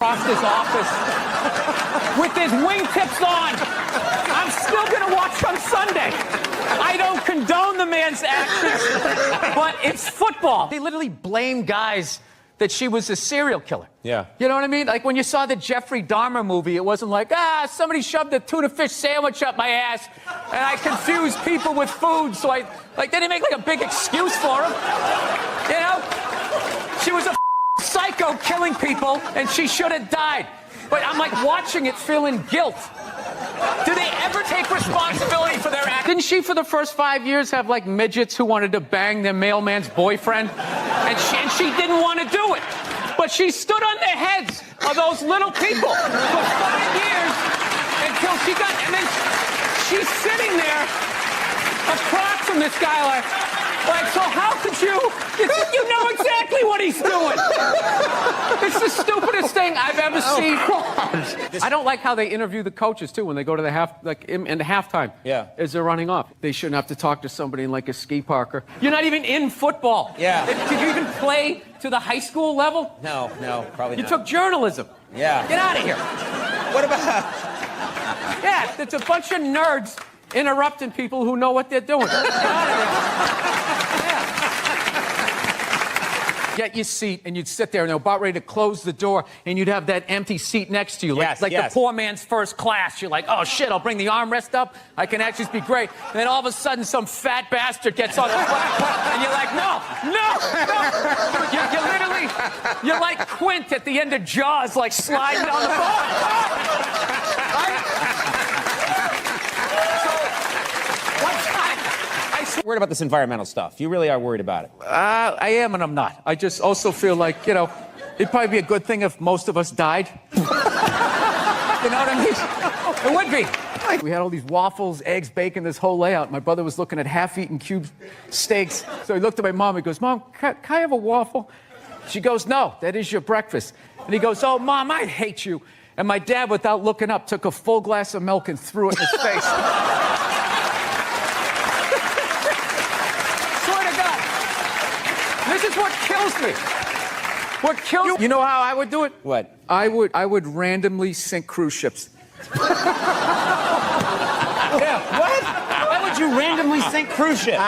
across his office with his wingtips on. I'm still going to watch on Sunday. I don't condone the man's actions, but it's football. They literally blame guys that she was a serial killer. Yeah. You know what I mean? Like when you saw the Jeffrey Dahmer movie, it wasn't like, somebody shoved a tuna fish sandwich up my ass and I confused people with food, so they didn't make like a big excuse for him. You know? She was a psycho killing people and she should have died. But I'm like watching it feeling guilt. Do they ever take responsibility for their act? Didn't she, for the first 5 years, have like midgets who wanted to bang their mailman's boyfriend? And she didn't want to do it. But she stood on the heads of those little people for 5 years until she got, and then she's sitting there across from this guy like, so how could you know exactly what he's doing. It's the stupidest thing I've ever seen. I don't like how they interview the coaches, too, when they go to the in the halftime. Yeah. As they're running off. They shouldn't have to talk to somebody in like a ski parker. You're not even in football. Yeah. Did you even play to the high school level? No, probably not. You took journalism. Yeah. Get out of here. What about... Yeah, it's a bunch of nerds interrupting people who know what they're doing. Get out of there. Get your seat, and you'd sit there, and they're about ready to close the door, and you'd have that empty seat next to you, like the poor man's first class. You're like, oh, shit, I'll bring the armrest up. I can actually be great. And then all of a sudden, some fat bastard gets on the platform, and you're like, no. You're like Quint at the end of Jaws, like sliding down the bar. Worried about this environmental stuff. You really are worried about it. I am and I'm not. I just also feel like, it'd probably be a good thing if most of us died. You know what I mean? It would be. We had all these waffles, eggs, bacon, this whole layout. My brother was looking at half-eaten cube steaks. So he looked at my mom. He goes, Mom, can I have a waffle? She goes, no, that is your breakfast. And he goes, oh, Mom, I'd hate you. And my dad, without looking up, took a full glass of milk and threw it in his face. This is what kills me. What kills you? You know how I would do it? What? I would randomly sink cruise ships. Yeah, what? Why would you randomly sink cruise ships?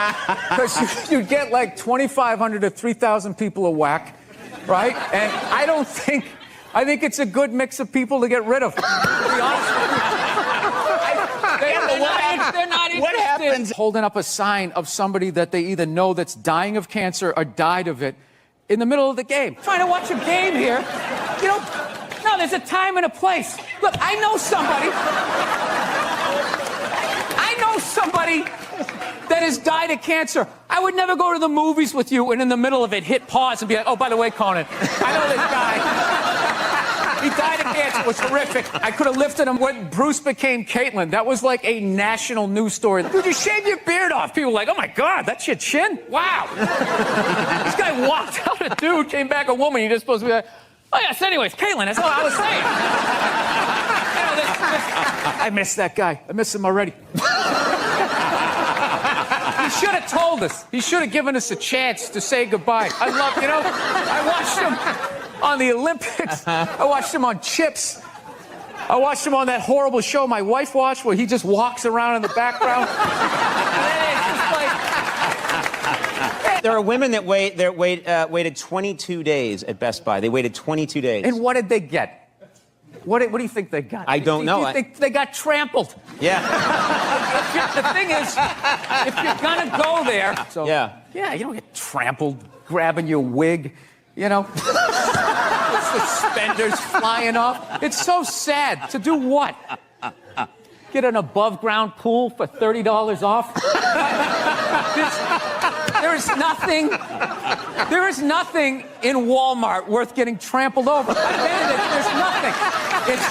Because you'd get like 2,500 to 3,000 people a whack, right? And I think it's a good mix of people to get rid of. To be honest with you. They're not interested. What happens? Holding up a sign of somebody that they either know that's dying of cancer or died of it in the middle of the game. Trying to watch a game here. No, there's a time and a place. Look, I know somebody that has died of cancer. I would never go to the movies with you and in the middle of it hit pause and be like, oh, by the way, Conan, I know this guy. He died of cancer. It was horrific. I could have lifted him when Bruce became Caitlyn. That was like a national news story. Dude, you shave your beard off. People were like, oh, my God, that's your chin? Wow. This guy walked out a dude, came back a woman. You're just supposed to be like, oh, yes, anyways, Caitlyn, that's all I was saying. I miss that guy. I miss him already. He should have told us. He should have given us a chance to say goodbye. I watched him on the Olympics. I watched him on Chips. I watched him on that horrible show my wife watched where he just walks around in the background. There are women that waited 22 days at Best Buy. They waited 22 days. And what did they get? What do you think they got? I don't know. They got trampled. Yeah. The thing is, if you're gonna go there, yeah, you don't get trampled grabbing your wig, suspenders flying off. It's so sad. To do what? Get an above-ground pool for $30 off? There is nothing in Walmart worth getting trampled over. There's nothing. It's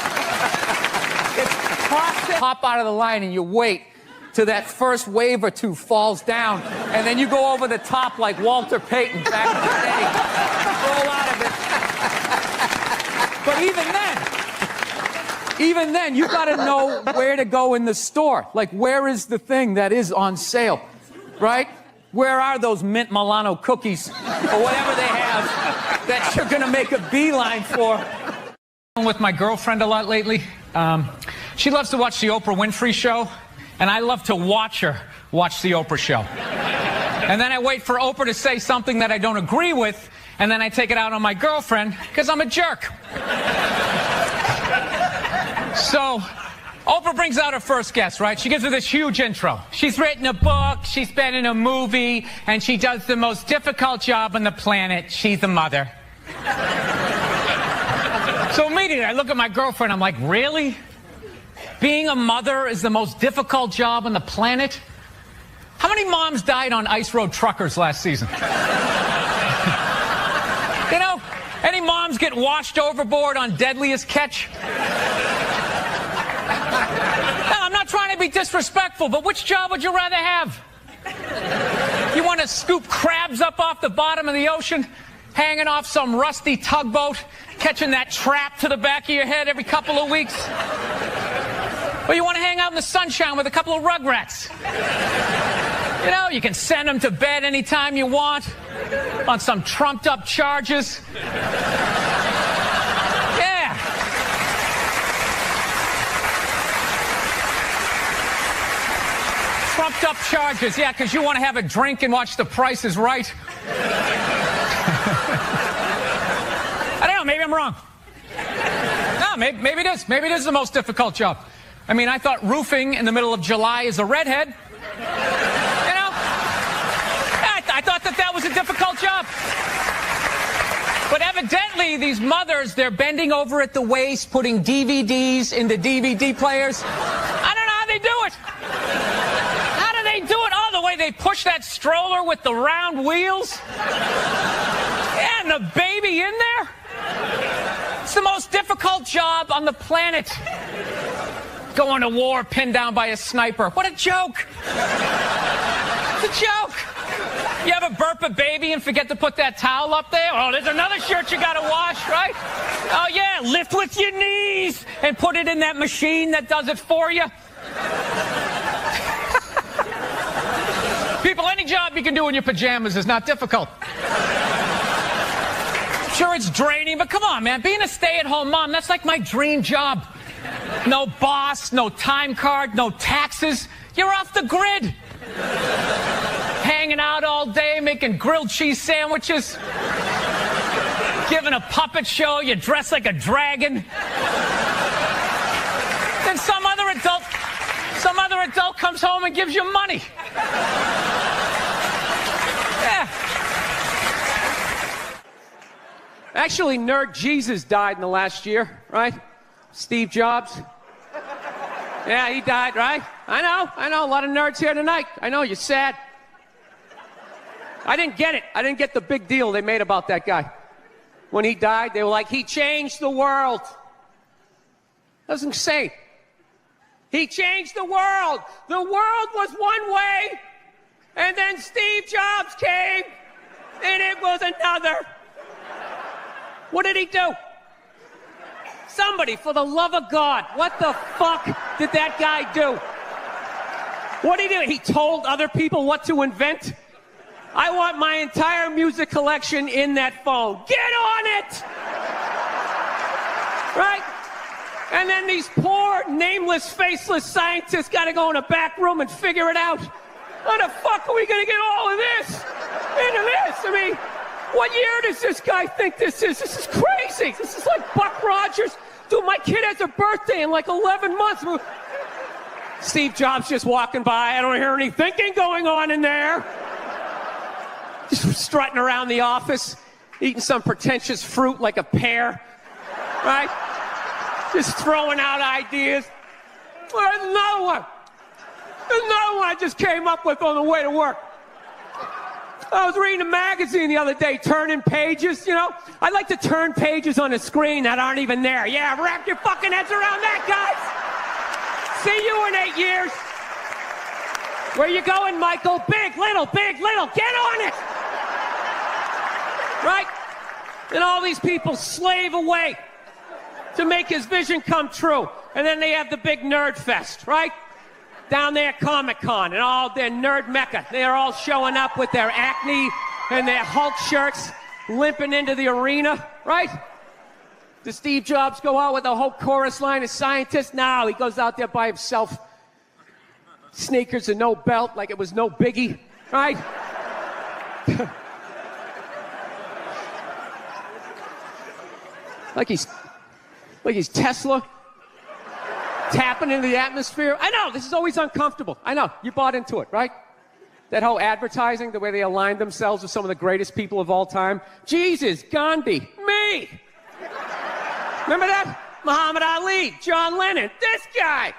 process. Hop out of the line and you wait till that first wave or two falls down, and then you go over the top like Walter Payton back in the day. Roll out of it. But even then, you got to know where to go in the store. Like, where is the thing that is on sale, right? Where are those mint Milano cookies or whatever they have that you're going to make a beeline for? with my girlfriend a lot lately. She loves to watch the Oprah Winfrey Show, and I love to watch her watch the Oprah Show. And then I wait for Oprah to say something that I don't agree with, and then I take it out on my girlfriend because I'm a jerk. So Oprah brings out her first guest, right? She gives her this huge intro. She's written a book, she's been in a movie, and she does the most difficult job on the planet. She's a mother. So immediately I look at my girlfriend, I'm like, really? Being a mother is the most difficult job on the planet? How many moms died on ice road truckers last season? You know, any moms get washed overboard on Deadliest Catch? No, I'm not trying to be disrespectful, but which job would you rather have? You want to scoop crabs up off the bottom of the ocean, hanging off some rusty tugboat, catching that trap to the back of your head every couple of weeks? Or you want to hang out in the sunshine with a couple of rugrats? You know, you can send them to bed anytime you want on some trumped up charges. Yeah. Trumped up charges, yeah, because you want to have a drink and watch The Price is Right. I don't know, maybe I'm wrong. No, maybe it is. Maybe it is the most difficult job. I mean, I thought roofing in the middle of July is a redhead. You know? I thought that was a difficult job. But evidently, these mothers, they're bending over at the waist, putting DVDs into DVD players. I don't know how they do it. How do they do it? Oh, the way they push that stroller with the round wheels. Yeah, and the baby in there. It's the most difficult job on the planet. Going to war pinned down by a sniper. What a joke. It's a joke. You ever burp a baby and forget to put that towel up there? Oh, there's another shirt you gotta wash, right? Oh yeah, lift with your knees and put it in that machine that does it for you. People, any job you can do in your pajamas is not difficult. Sure, it's draining, but come on, man. Being a stay-at-home mom, that's like my dream job. No boss, no time card, no taxes. You're off the grid. Hanging out all day, making grilled cheese sandwiches. Giving a puppet show, you dress like a dragon. Then some other adult comes home and gives you money. Yeah. Actually, Nerd Jesus died in the last year, right? Steve Jobs. Yeah, he died, right? I know, a lot of nerds here tonight. I know, you're sad. I didn't get it. I didn't get the big deal they made about that guy. When he died, they were like, he changed the world. That was insane. He changed the world. The world was one way, and then Steve Jobs came, and it was another. What did he do? Somebody, for the love of God, what the fuck did that guy do? What did he do? He told other people what to invent? I want my entire music collection in that phone. Get on it! Right? And then these poor, nameless, faceless scientists got to go in a back room and figure it out. How the fuck are we going to get all of this into this? I mean, what year does this guy think this is? This is crazy. This is like Buck Rogers. Dude, my kid has a birthday in like 11 months. Steve Jobs just walking by. I don't hear any thinking going on in there. Just strutting around the office, eating some pretentious fruit like a pear, right? Just throwing out ideas. There's another one. There's another one I just came up with on the way to work. I was reading a magazine the other day, turning pages, you know? I like to turn pages on a screen that aren't even there. Yeah, wrap your fucking heads around that, guys. See you in 8 years. Where you going, Michael? Big, little, get on it. Right? And all these people slave away to make his vision come true. And then they have the big nerd fest, right? Down there at Comic-Con and all their nerd mecca. They're all showing up with their Acne and their Hulk shirts, limping into the arena, right? Does Steve Jobs go out with a whole chorus line of scientists? No, he goes out there by himself. Sneakers and no belt, like it was no biggie, right? like he's Tesla, tapping into the atmosphere. I know, this is always uncomfortable. I know, you bought into it, right? That whole advertising, the way they aligned themselves with some of the greatest people of all time. Jesus, Gandhi, me. Remember that? Muhammad Ali, John Lennon, this guy.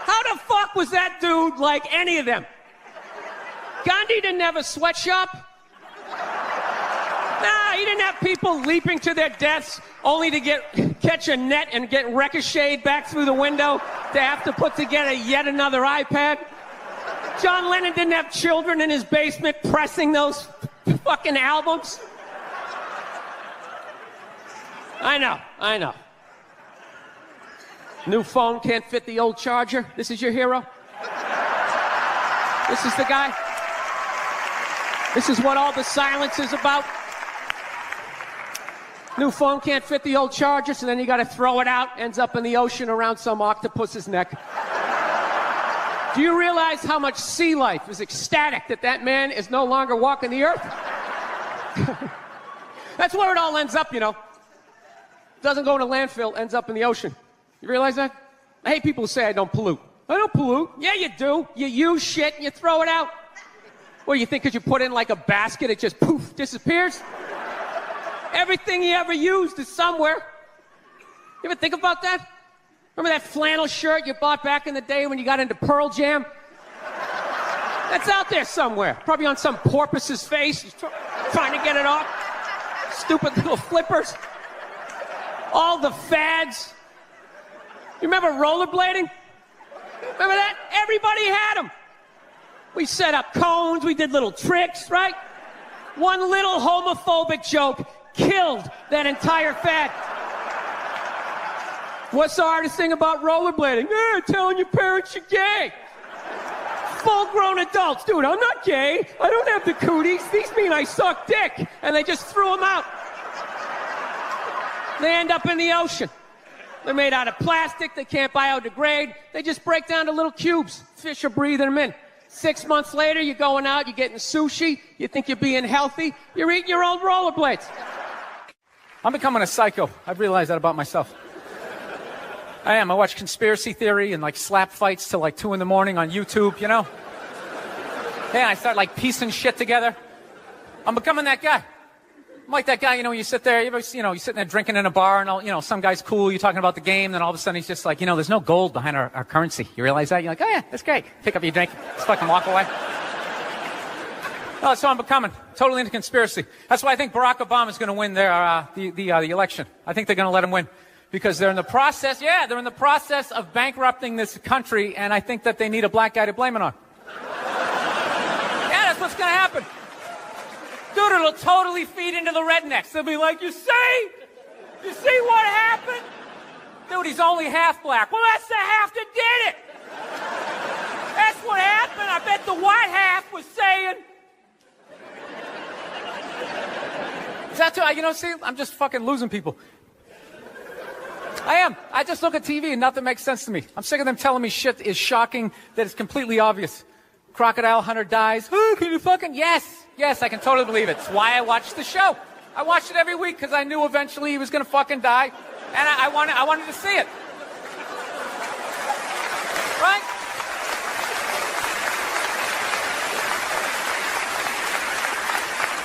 How the fuck was that dude like any of them? Gandhi didn't have a sweatshop. Nah, he didn't have people leaping to their deaths only to catch a net and get ricocheted back through the window to have to put together yet another iPad. John Lennon didn't have children in his basement pressing those fucking albums. I know. New phone can't fit the old charger. This is your hero? This is the guy? This is what all the silence is about? New phone can't fit the old charger, so then you gotta throw it out, ends up in the ocean around some octopus's neck. Do you realize how much sea life is ecstatic that that man is no longer walking the earth? That's where it all ends up, you know. Doesn't go in a landfill, ends up in the ocean. You realize that? I hate people who say I don't pollute. I don't pollute. Yeah, you do. You use shit and you throw it out. What, do you think because you put it in like a basket, it just poof, disappears? Everything you ever used is somewhere. You ever think about that? Remember that flannel shirt you bought back in the day when you got into Pearl Jam? That's out there somewhere. Probably on some porpoise's face. He's trying to get it off. Stupid little flippers. All the fads. You remember rollerblading? Remember that? Everybody had them. We set up cones, we did little tricks, right? One little homophobic joke killed that entire fad. What's the hardest thing about rollerblading? Telling your parents you're gay. Full-grown adults. Dude, I'm not gay. I don't have the cooties. These mean I suck dick. And they just threw them out. They end up in the ocean. They're made out of plastic. They can't biodegrade. They just break down to little cubes. Fish are breathing them in. 6 months later, you're going out, you're getting sushi. You think you're being healthy. You're eating your own rollerblades. I'm becoming a psycho. I've realized that about myself. I am. I watch conspiracy theory and like slap fights till like 2 in the morning on YouTube, you know? Yeah, I start like piecing shit together. I'm becoming that guy. I'm like that guy, you know, you sit there, you're sitting there drinking in a bar and all, you know, some guy's cool, you're talking about the game, then all of a sudden he's just like, you know, there's no gold behind our currency. You realize that? You're like, oh yeah, that's great. Pick up your drink, just fucking walk away. Oh, that's what I'm becoming. Totally into conspiracy. That's why I think Barack Obama is going to win the election. I think they're going to let him win. Because they're in the process of bankrupting this country, and I think that they need a black guy to blame it on. Yeah, that's what's going to happen. Dude, it'll totally feed into the rednecks. They'll be like, you see what happened? Dude, he's only half black. Well, that's the half that did it. That's what happened. I bet the white half was saying. Is that too, you know, see, I'm just fucking losing people. I am. I just look at TV and nothing makes sense to me. I'm sick of them telling me shit is shocking, that it's completely obvious. Crocodile hunter dies. Oh, can you fucking... Yes, I can totally believe it. It's why I watched the show. I watched it every week because I knew eventually he was going to fucking die. And I wanted to see it. Right?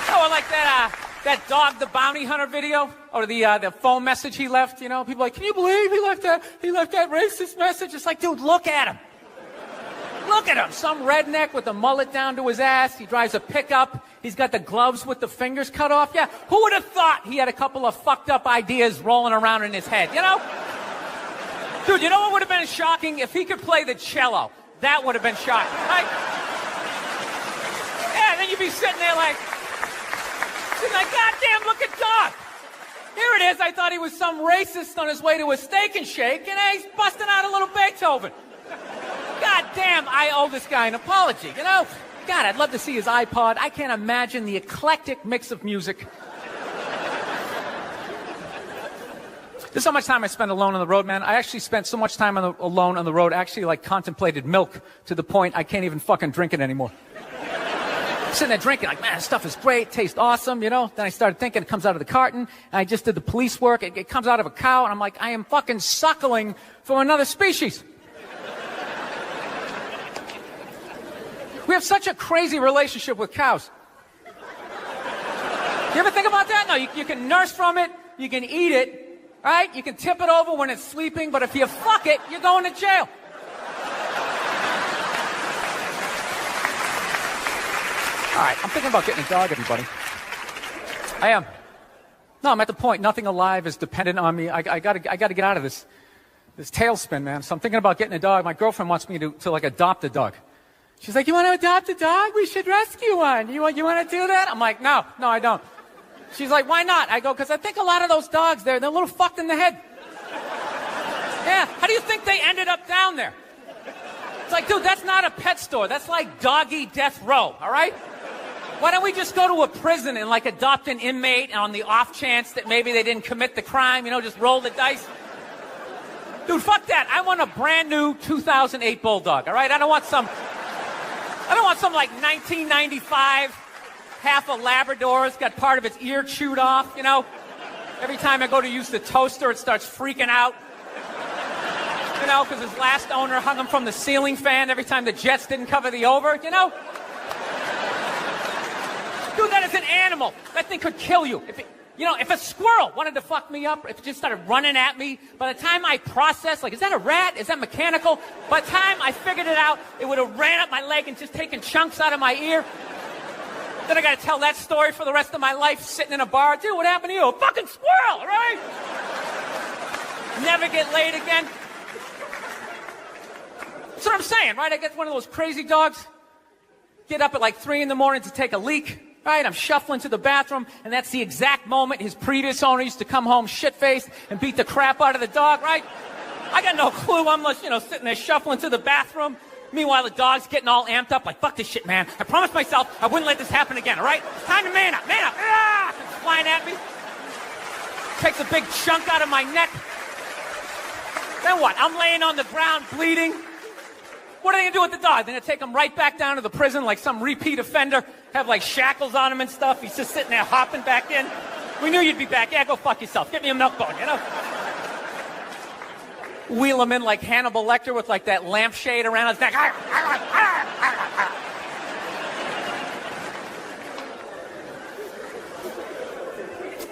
Oh, I like that dog, the bounty hunter video, or the phone message he left, you know, people are like, can you believe he left that racist message? It's like, dude, look at him. Look at him. Some redneck with a mullet down to his ass. He drives a pickup. He's got the gloves with the fingers cut off. Yeah, who would have thought he had a couple of fucked up ideas rolling around in his head, you know? Dude, you know what would have been shocking? If he could play the cello. That would have been shocking, right? Yeah, then you'd be sitting there like, goddamn, look at Doc. Here it is. I thought he was some racist on his way to a steak and shake, and he's busting out a little Beethoven. God damn, I owe this guy an apology, you know? God, I'd love to see his iPod. I can't imagine the eclectic mix of music. This is how much time I spend alone on the road, man. I actually spent so much time alone on the road, I actually like contemplated milk to the point I can't even fucking drink it anymore. I'm sitting there drinking, like, man, this stuff is great, tastes awesome, you know? Then I started thinking, it comes out of the carton, and I just did the police work, it comes out of a cow, and I'm like, I am fucking suckling from another species. We have such a crazy relationship with cows. You ever think about that? No, you can nurse from it, you can eat it, right? You can tip it over when it's sleeping, but if you fuck it, you're going to jail. All right, I'm thinking about getting a dog, everybody. I am. No, I'm at the point. Nothing alive is dependent on me. I gotta get out of this tailspin, man. So I'm thinking about getting a dog. My girlfriend wants me to like adopt a dog. She's like, you want to adopt a dog? We should rescue one. You want to do that? I'm like, no, I don't. She's like, why not? I go, because I think a lot of those dogs, they're a little fucked in the head. Yeah, how do you think they ended up down there? It's like, dude, that's not a pet store. That's like doggy death row, all right? Why don't we just go to a prison and like adopt an inmate on the off chance that maybe they didn't commit the crime, you know, just roll the dice? Dude, fuck that. I want a brand new 2008 Bulldog, all right? I don't want some like 1995 half a Labrador. It's got part of its ear chewed off, you know? Every time I go to use the toaster, it starts freaking out. You know, because his last owner hung him from the ceiling fan every time the Jets didn't cover the over, you know? Dude, that is an animal. That thing could kill you. If a squirrel wanted to fuck me up, if it just started running at me, by the time I processed, like, is that a rat? Is that mechanical? By the time I figured it out, it would have ran up my leg and just taken chunks out of my ear. Then I got to tell that story for the rest of my life, sitting in a bar. Dude, what happened to you? A fucking squirrel, right? Never get laid again. That's what I'm saying, right? I get one of those crazy dogs, get up at like 3 in the morning to take a leak. Right, I'm shuffling to the bathroom, and that's the exact moment his previous owner used to come home shit-faced and beat the crap out of the dog, right? I got no clue. I'm just, sitting there shuffling to the bathroom. Meanwhile, the dog's getting all amped up, like, fuck this shit, man. I promised myself I wouldn't let this happen again, all right? It's time to man up, man up. Ah! It's flying at me. Takes a big chunk out of my neck. Then what? I'm laying on the ground bleeding. What are they going to do with the dog? They're going to take him right back down to the prison like some repeat offender, have like shackles on him and stuff. He's just sitting there hopping back in. We knew you'd be back. Yeah, go fuck yourself. Get me a milk bone, you know? Wheel him in like Hannibal Lecter with like that lampshade around his neck. I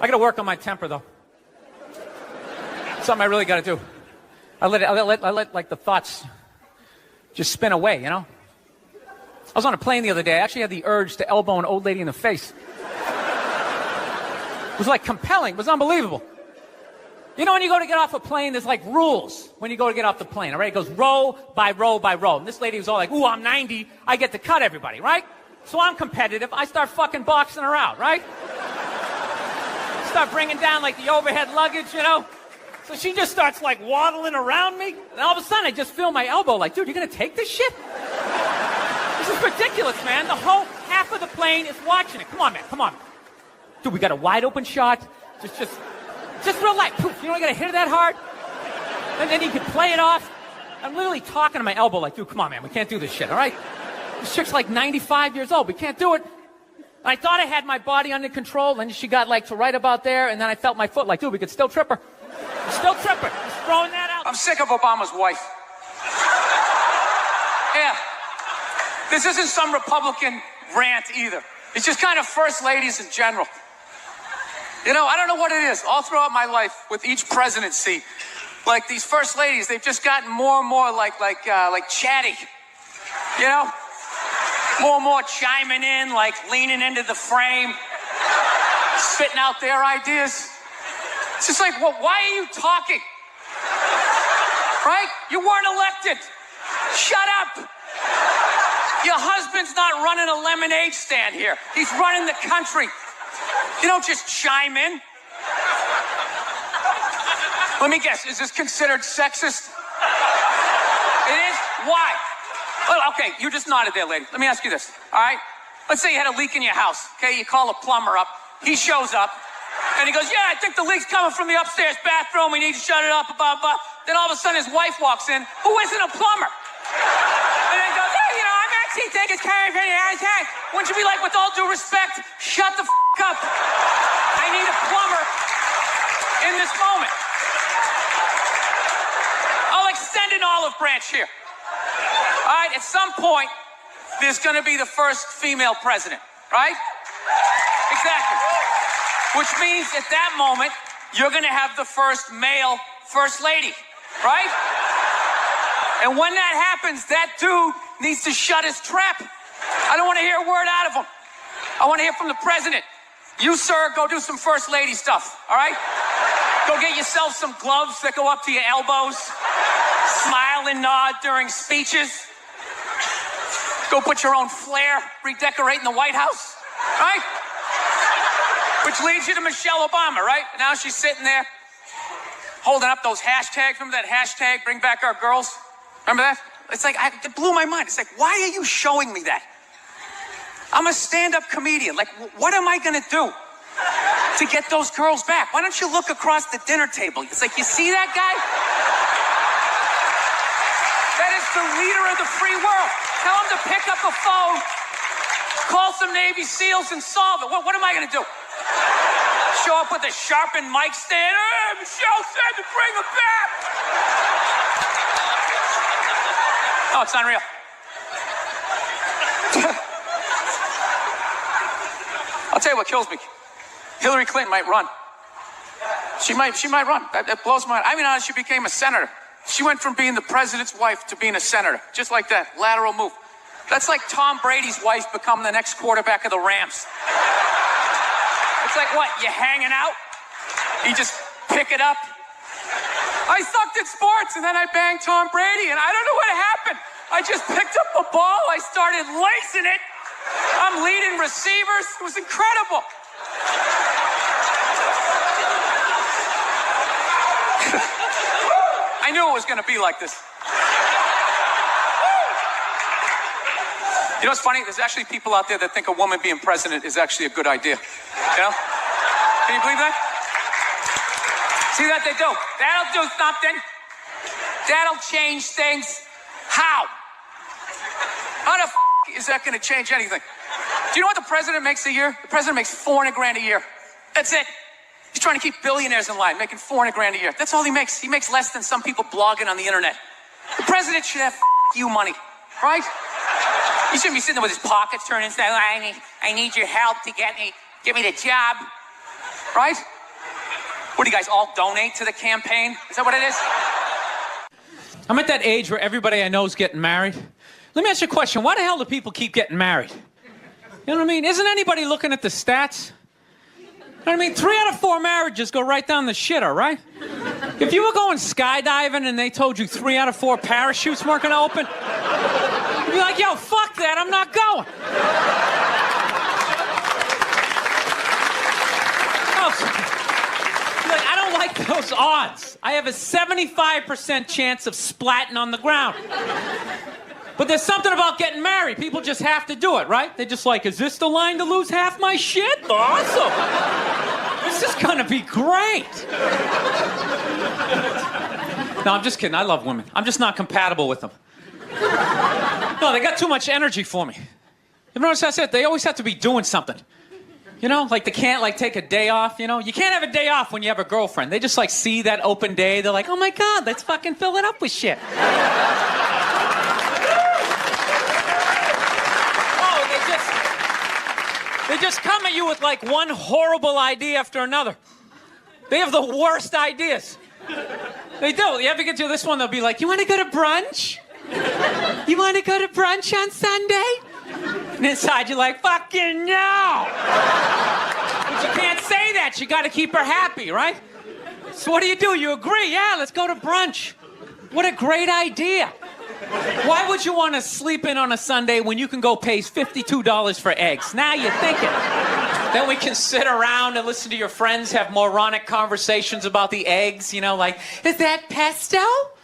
got to work on my temper, though. Something I really got to do. I let like the thoughts just spin away, you know? I was on a plane the other day. I actually had the urge to elbow an old lady in the face. It was like compelling. It was unbelievable. You know, when you go to get off a plane, there's like rules when you go to get off the plane, all right? It goes row by row by row. And this lady was all like, ooh, I'm 90. I get to cut everybody, right? So I'm competitive. I start fucking boxing her out, right? Start bringing down like the overhead luggage, you know? So she just starts like waddling around me. And all of a sudden I just feel my elbow like, dude, you're going to take this shit? This is ridiculous, man. The whole half of the plane is watching it. Come on, man. Come on. Dude, we got a wide open shot. Just real light. Poof. You don't got to hit it that hard. And then you can play it off. I'm literally talking to my elbow like, dude, come on, man. We can't do this shit, all right? This chick's like 95 years old. We can't do it. I thought I had my body under control. Then she got like to right about there. And then I felt my foot like, dude, we could still trip her. Still trip her. Just throwing that out. I'm sick of Obama's wife. Yeah. This isn't some Republican rant either. It's just kind of first ladies in general. You know, I don't know what it is. All throughout my life, with each presidency, like these first ladies, they've just gotten more and more like chatty. You know, more and more chiming in, like leaning into the frame, spitting out their ideas. It's just like, well, why are you talking? Right? You weren't elected. Shut up. Your husband's not running a lemonade stand here. He's running the country. You don't just chime in. Let me guess, is this considered sexist? It is? Why? Well, okay, you just nodded there, lady. Let me ask you this, all right? Let's say you had a leak in your house, okay? You call a plumber up. He shows up. And he goes, yeah, I think the leak's coming from the upstairs bathroom. We need to shut it up, blah, blah. Then all of a sudden his wife walks in, who isn't a plumber. And he goes, hey, I'm actually taking care of it. Wouldn't you be like, with all due respect, shut the up. I need a plumber in this moment. I'll extend an olive branch here. All right, at some point, there's going to be the first female president, right? Exactly. Which means at that moment, you're going to have the first male first lady, right? And when that happens, that dude needs to shut his trap. I don't want to hear a word out of him. I want to hear from the president. You, sir, go do some first lady stuff, all right? Go get yourself some gloves that go up to your elbows. Smile and nod during speeches. Go put your own flair redecorating the White House, right? Which leads you to Michelle Obama, right? Now she's sitting there holding up those hashtags. Remember that hashtag, bring back our girls? Remember that? It's like, it blew my mind. It's like, why are you showing me that? I'm a stand-up comedian. Like, what am I going to do to get those girls back? Why don't you look across the dinner table? It's like, you see that guy? That is the leader of the free world. Tell him to pick up a phone, call some Navy SEALs and solve it. What am I going to do? Show up with a sharpened mic stand? Hey, Michelle said to bring him back. No, it's unreal. I'll tell you what kills me. Hillary Clinton might run. She might run. That blows my mind. I mean, honestly, she became a senator. She went from being the president's wife to being a senator. Just like that. Lateral move. That's like Tom Brady's wife becoming the next quarterback of the Rams. It's like, what, you hanging out? You just pick it up? I sucked at sports, and then I banged Tom Brady, and I don't know what happened. I just picked up the ball. I started lacing it. I'm leading receivers. It was incredible. I knew it was going to be like this. You know what's funny? There's actually people out there that think a woman being president is actually a good idea. You know? Can you believe that? See that they do? That'll do something. That'll change things. How? How the is that going to change anything? Do you know what the president makes a year? The president makes $400 grand a year. That's it. He's trying to keep billionaires in line, making $400 grand a year. That's all he makes. He makes less than some people blogging on the internet. The president should have you money, right? He shouldn't be sitting there with his pockets turned inside. I need your help to get me the job, right? What do you guys all donate to the campaign? Is that what it is? I'm at that age where everybody I know is getting married. Let me ask you a question. Why the hell do people keep getting married? You know what I mean? Isn't anybody looking at the stats? You know what I mean? 3 out of 4 marriages go right down the shitter, right? If you were going skydiving and they told you 3 out of 4 parachutes weren't going to open, you'd be like, yo, fuck that, I'm not going. Like, I don't like those odds. I have a 75% chance of splatting on the ground. But there's something about getting married. People just have to do it, right? They're just like, is this the line to lose half my shit? Awesome. This is gonna be great. No, I'm just kidding. I love women. I'm just not compatible with them. No, they got too much energy for me. You notice I said they always have to be doing something. You know, like they can't like take a day off, you know? You can't have a day off when you have a girlfriend. They just like see that open day. They're like, oh my God, let's fucking fill it up with shit. They just come at you with like one horrible idea after another. They have the worst ideas. They do. You ever get to this one, they'll be like, you want to go to brunch? You want to go to brunch on Sunday? And inside you're like, fucking no. But you can't say that. You got to keep her happy, right? So what do? You agree? Yeah, let's go to brunch. What a great idea. Why would you want to sleep in on a Sunday when you can go pay $52 for eggs? Now you're thinking. Then we can sit around and listen to your friends have moronic conversations about the eggs, you know, like, is that pesto?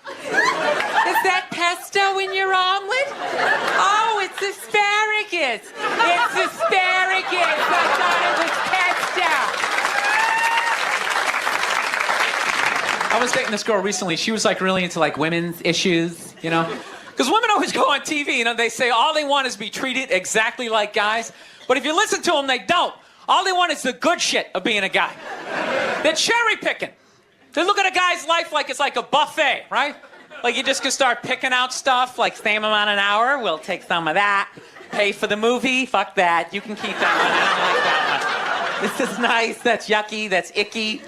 Is that pesto in your omelet? Oh, it's asparagus. It's asparagus. I thought it was pesto. I was dating this girl recently. She was like really into like women's issues, you know? Because women always go on TV, you know, they say all they want is to be treated exactly like guys. But if you listen to them, they don't. All they want is the good shit of being a guy. They're cherry picking. They look at a guy's life like it's like a buffet, right? Like you just can start picking out stuff, like same amount an hour, we'll take some of that. Pay for the movie, fuck that. You can keep that one, I don't like that one. This is nice, that's yucky, that's icky.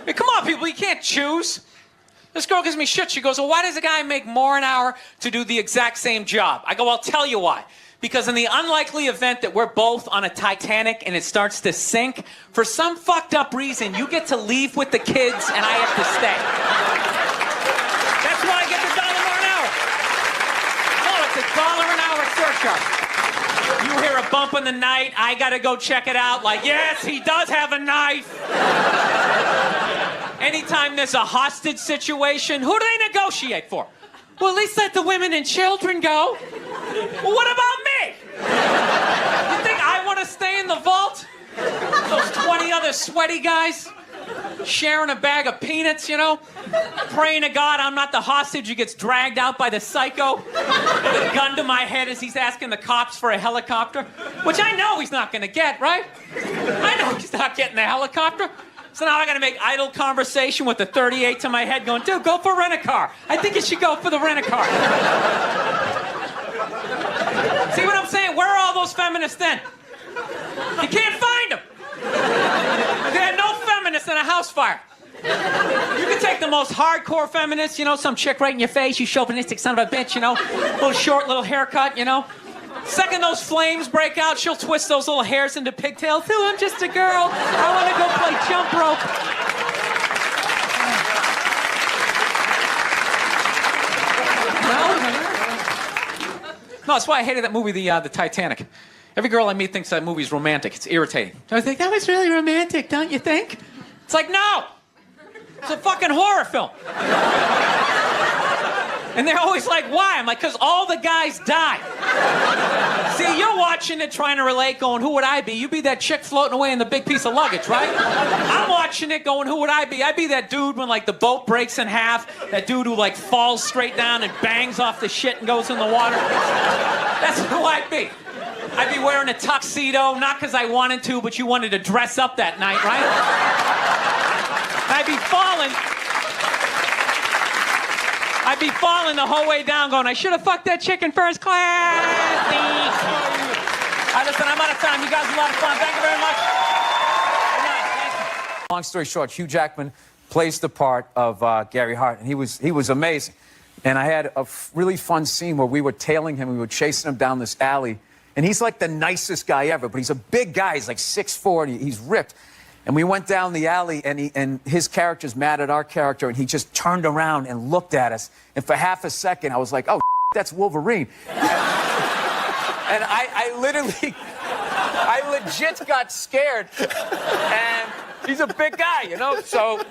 Hey, come on, people, you can't choose. This girl gives me shit. She goes, well, why does a guy make more an hour to do the exact same job? I go, I'll tell you why. Because in the unlikely event that we're both on a Titanic and it starts to sink, for some fucked up reason, you get to leave with the kids and I have to stay. That's why I get the $1 more an hour. Oh, it's $1 an hour surcharge. You hear a bump in the night, I gotta go check it out. Like, yes, he does have a knife. Anytime there's a hostage situation, who do they negotiate for? Well, at least let the women and children go. Well, what about me? You think I want to stay in the vault? Those 20 other sweaty guys sharing a bag of peanuts, you know? Praying to God I'm not the hostage who gets dragged out by the psycho with a gun to my head as he's asking the cops for a helicopter, which I know he's not going to get, right? I know he's not getting the helicopter. So now I gotta make idle conversation with the 38 to my head going, dude, go for rent-a-car. I think you should go for the rent-a-car. See what I'm saying? Where are all those feminists then? You can't find them. There are no feminists in a house fire. You can take the most hardcore feminists, you know, some chick right in your face, you chauvinistic son of a bitch, you know, little short, little haircut, you know. Second those flames break out, she'll twist those little hairs into pigtails. Oh, I'm just a girl. I want to go play jump rope. No, that's why I hated that movie, the Titanic. Every girl I meet thinks that movie's romantic. It's irritating. I think, that was really romantic, don't you think? It's like, no. It's a fucking horror film. And they're always like, why? I'm like, because all the guys die. See, you're watching it trying to relate, going, who would I be? You'd be that chick floating away in the big piece of luggage, right? I'm watching it going, who would I be? I'd be that dude when, like, the boat breaks in half, that dude who, like, falls straight down and bangs off the shit and goes in the water. That's who I'd be. I'd be wearing a tuxedo, not because I wanted to, but you wanted to dress up that night, right? I'd be falling the whole way down going, I should have fucked that chick in first class. All right, listen, I'm out of time. You guys are a lot of fun. Thank you very much. Long story short, Hugh Jackman plays the part of Gary Hart, and he was amazing. And I had a really fun scene where we were tailing him, we were chasing him down this alley, and he's like the nicest guy ever, but he's a big guy. He's like 6'4", and he's ripped. And we went down the alley, and his character's mad at our character, and he just turned around and looked at us. And for half a second, I was like, oh, that's Wolverine. And I legit got scared. And he's a big guy, you know? So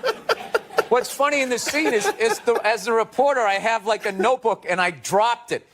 what's funny in this scene is as a reporter, I have like a notebook, and I dropped it.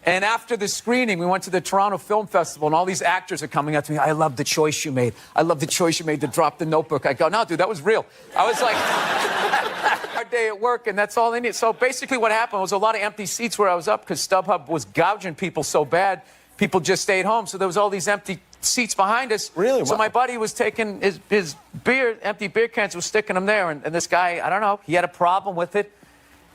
And after the screening, we went to the Toronto Film Festival, and all these actors are coming up to me. I love the choice you made. I love the choice you made to drop the notebook. I go, no, dude, that was real. I was like, hard day at work, and that's all they need. So basically what happened was a lot of empty seats where I was up because StubHub was gouging people so bad, people just stayed home. So there was all these empty seats behind us. Really? So Wow. my buddy was taking his beer, empty beer cans, was sticking them there. And this guy, I don't know, he had a problem with it.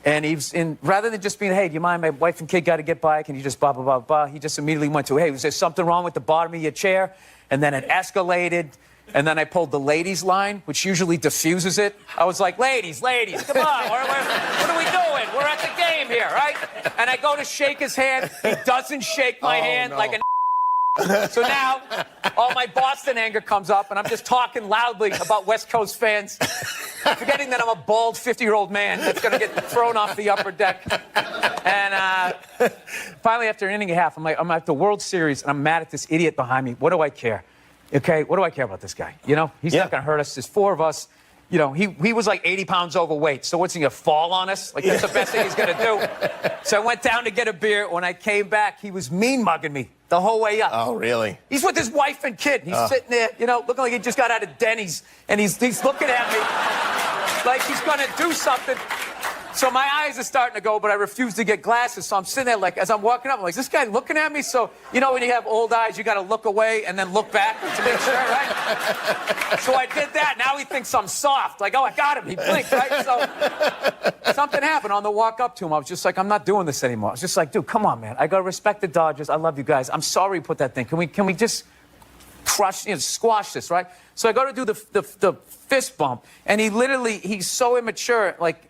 And rather than just being, hey, do you mind, my wife and kid got to get by, can you just blah, blah, blah, blah, he just immediately went to, hey, was there something wrong with the bottom of your chair? And then it escalated, and then I pulled the ladies line, which usually diffuses it. I was like, ladies, come on, what are we doing? We're at the game here, right? And I go to shake his hand, he doesn't shake my hand like an So now, all my Boston anger comes up, and I'm just talking loudly about West Coast fans, forgetting that I'm a bald 50-year-old man that's going to get thrown off the upper deck. And finally, after an inning and a half, I'm at the World Series, and I'm mad at this idiot behind me. What do I care? Okay, what do I care about this guy? You know, he's not going to hurt us. There's four of us. You know, he was like 80 pounds overweight, so what's he going to fall on us? Like, that's the best thing he's going to do. So I went down to get a beer. When I came back, he was mean-mugging me the whole way up. Oh, really? He's with his wife and kid. He's sitting there, you know, looking like he just got out of Denny's, and he's looking at me. like he's gonna do something. So my eyes are starting to go, but I refuse to get glasses. So I'm sitting there, like, as I'm walking up, I'm like, is this guy looking at me? So, you know, when you have old eyes, you got to look away and then look back to make sure, right? So I did that. Now he thinks I'm soft. Like, oh, I got him. He blinked, right? So something happened on the walk up to him. I was just like, I'm not doing this anymore. I was just like, dude, come on, man. I got to respect the Dodgers. I love you guys. I'm sorry you put that thing. Can we just crush, squash this, right? So I go to do the fist bump, and he's so immature, like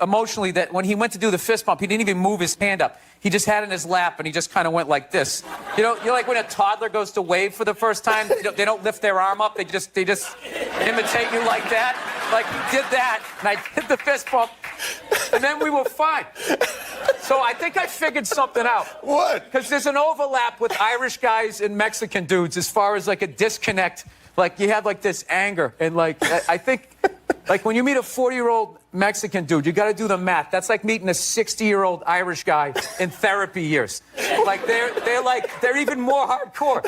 emotionally, that when he went to do the fist bump, he didn't even move his hand up. He just had it in his lap, and he just kind of went like this. You know, you're like when a toddler goes to wave for the first time, they don't lift their arm up. They just imitate you like that. Like he did that, and I did the fist bump, and then we were fine. So I think I figured something out. What? Because there's an overlap with Irish guys and Mexican dudes as far as like a disconnect. Like you have like this anger, and like I think, like when you meet a 40-year-old Mexican dude, you got to do the math. That's like meeting a 60-year-old Irish guy in therapy years. Like they're even more hardcore.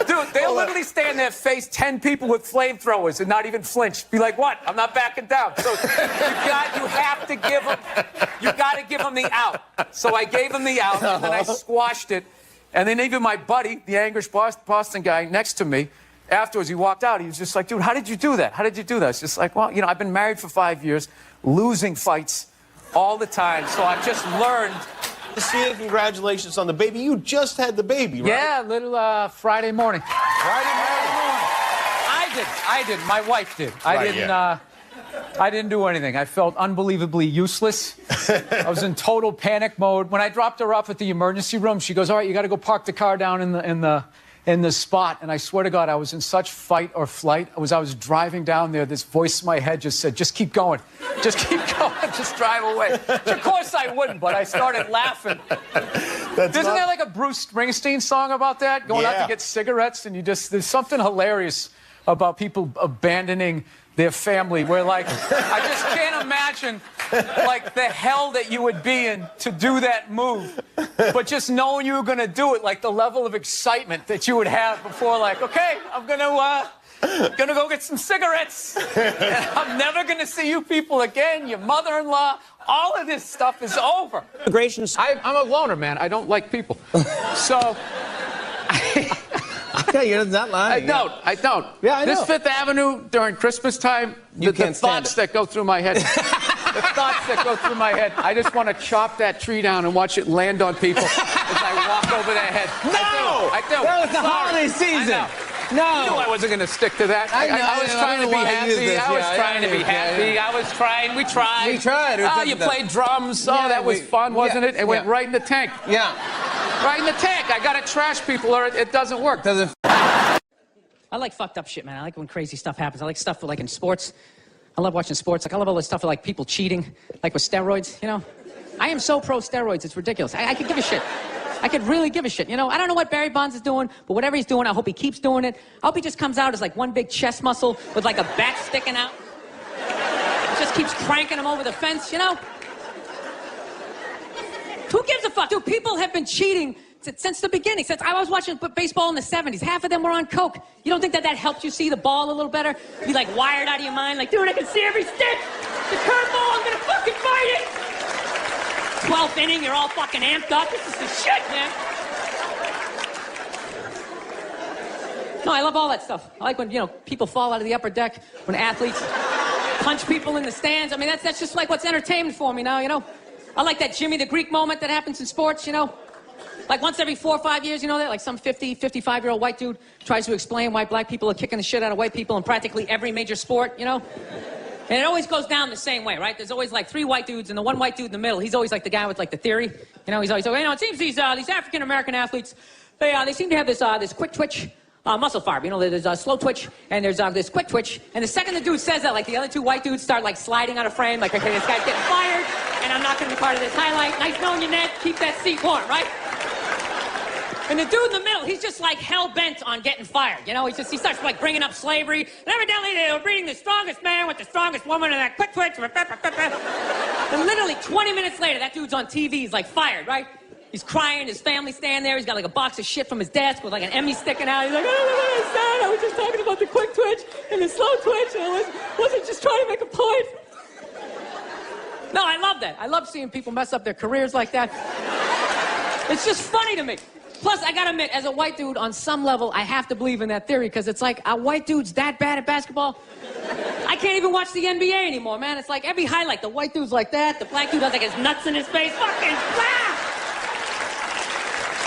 Dude, they'll literally stand there, face 10 people with flamethrowers and not even flinch. Be like, what? I'm not backing down. So you have to give them, you got to give them the out. So I gave him the out, and then I squashed it. And then even my buddy, the English Boston guy next to me, afterwards, he walked out. He was just like, dude, how did you do that? How did you do that? It's just like, well, you know, I've been married for 5 years, losing fights all the time. So I've just learned. Christina, congratulations on the baby. You just had the baby, right? Yeah, little Friday morning. Friday morning. I did. My wife did. Right, I didn't do anything. I felt unbelievably useless. I was in total panic mode. When I dropped her off at the emergency room, she goes, all right, you got to go park the car down in the spot. And I swear to God, I was in such fight or flight. I was driving down there. This voice in my head just said, just keep going. Just keep going. Just drive away. Of course I wouldn't, but I started laughing. Isn't there like a Bruce Springsteen song about that? Going out to get cigarettes, and there's something hilarious about people abandoning their family, where like, I just can't imagine like the hell that you would be in to do that move. But just knowing you were gonna do it, like the level of excitement that you would have before, like, okay, I'm gonna go get some cigarettes. And I'm never gonna see you people again, your mother-in-law. All of this stuff is over. I'm a loner, man. I don't like people. So Okay, you're not lying. I don't. Yeah, I know. This Fifth Avenue during Christmas time, the thoughts that go through my head. The thoughts that go through my head. I just want to chop that tree down and watch it land on people as I walk over their head. No! I do. That was the holiday season. No. You knew I wasn't going to stick to that. I was trying to be happy. I was trying to be happy. I was trying. We tried. We tried. Oh, you played drums. Oh, that was fun, wasn't it? It went right in the tank. Yeah. Right in the tank. I got to trash people or it doesn't work. I like fucked up shit, man. I like when crazy stuff happens. I like stuff like in sports. I love watching sports. Like I love all this stuff with like people cheating, like with steroids, you know? I am so pro steroids, it's ridiculous. I could give a shit. I could really give a shit, you know? I don't know what Barry Bonds is doing, but whatever he's doing, I hope he keeps doing it. I hope he just comes out as like one big chest muscle with like a bat sticking out. It just keeps cranking him over the fence, you know? Who gives a fuck? Dude, people have been cheating since the beginning. Since I was watching baseball in the 70s, half of them were on coke. You don't think that helped you see the ball a little better? Be like wired out of your mind, like, dude, I can see every stick. The curveball, I'm gonna fucking fight it. 12th inning, you're all fucking amped up. This is the shit, man. No, I love all that stuff. I like when, you know, people fall out of the upper deck, when athletes punch people in the stands. I mean, that's just like what's entertainment for me now, you know? I like that Jimmy the Greek moment that happens in sports, you know? Like once every 4 or 5 years, you know that? Like some 50, 55-year-old white dude tries to explain why black people are kicking the shit out of white people in practically every major sport, you know? And it always goes down the same way, right? There's always like 3 white dudes, and the one white dude in the middle, he's always like the guy with like the theory. You know, he's always like, you know, it seems these African-American athletes, they seem to have this quick twitch muscle fiber. You know, there's a slow twitch, and there's this quick twitch. And the second the dude says that, like the other 2 white dudes start like sliding out of frame, like, okay, this guy's getting fired, and I'm not going to be part of this highlight. Nice knowing you, Ned. Keep that seat warm, right? And the dude in the middle, he's just like hell-bent on getting fired. You know, he starts like bringing up slavery. And evidently they were breeding the strongest man with the strongest woman and that quick twitch. And literally 20 minutes later, that dude's on TV, he's like fired, right? He's crying, his family's standing there, he's got like a box of shit from his desk with like an Emmy sticking out. He's like, oh, I was just talking about the quick twitch and the slow twitch, and I wasn't just trying to make a point. No, I love that. I love seeing people mess up their careers like that. It's just funny to me. Plus, I gotta admit, as a white dude, on some level, I have to believe in that theory, because it's like, are white dudes that bad at basketball? I can't even watch the NBA anymore, man. It's like every highlight, the white dude's like that, the black dude has like his nuts in his face. Fucking blah!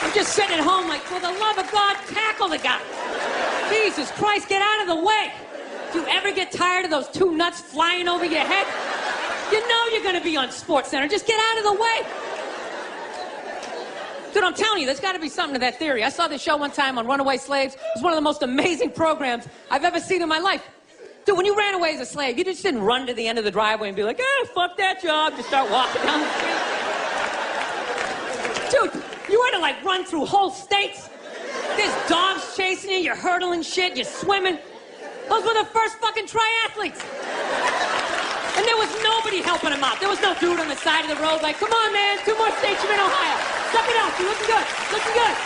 I'm just sitting at home like, for the love of God, tackle the guy. Jesus Christ, get out of the way. Do you ever get tired of those two nuts flying over your head? You know you're gonna be on SportsCenter. Just get out of the way. Dude, I'm telling you, there's got to be something to that theory. I saw this show one time on runaway slaves. It was one of the most amazing programs I've ever seen in my life. Dude, when you ran away as a slave, you just didn't run to the end of the driveway and be like, fuck that job. Just start walking down the street. Dude, you had to like run through whole states. There's dogs chasing you, you're hurdling shit, you're swimming. Those were the first fucking triathletes. And there was nobody helping him out. There was no dude on the side of the road like, come on, man, 2 more states, you're in Ohio. Suck it up, you're looking good, looking good.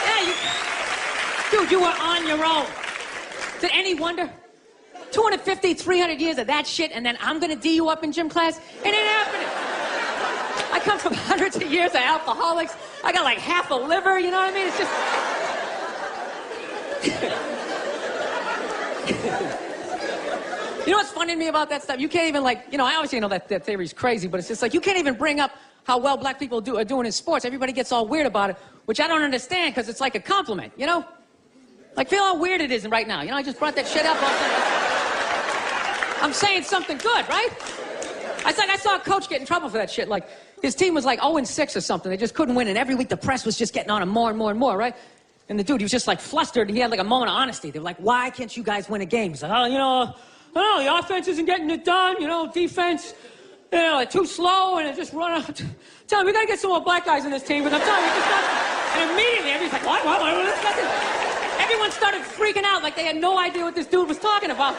Yeah, dude, you were on your own. Is it any wonder? 250, 300 years of that shit, and then I'm gonna D you up in gym class? It ain't happening. I come from hundreds of years of alcoholics. I got like half a liver, you know what I mean? It's just... You know what's funny to me about that stuff? You can't even like, I obviously know that theory's crazy, but it's just like, you can't even bring up how well black people are doing in sports. Everybody gets all weird about it, which I don't understand, because it's like a compliment, you know? Like, feel how weird it is right now. I just brought that shit up. I'm saying something good, right? It's like I saw a coach get in trouble for that shit. Like, his team was like 0-6 or something. They just couldn't win, and every week the press was just getting on him more and more and more, right? And the dude, he was just like flustered, and he had like a moment of honesty. They were like, why can't you guys win a game? He's like, the offense isn't getting it done, defense, they're too slow, and it just run out. Tell him, we gotta get some more black guys in this team, but I'm telling you, just not. And immediately, everybody's like, what? Everyone started freaking out like they had no idea what this dude was talking about.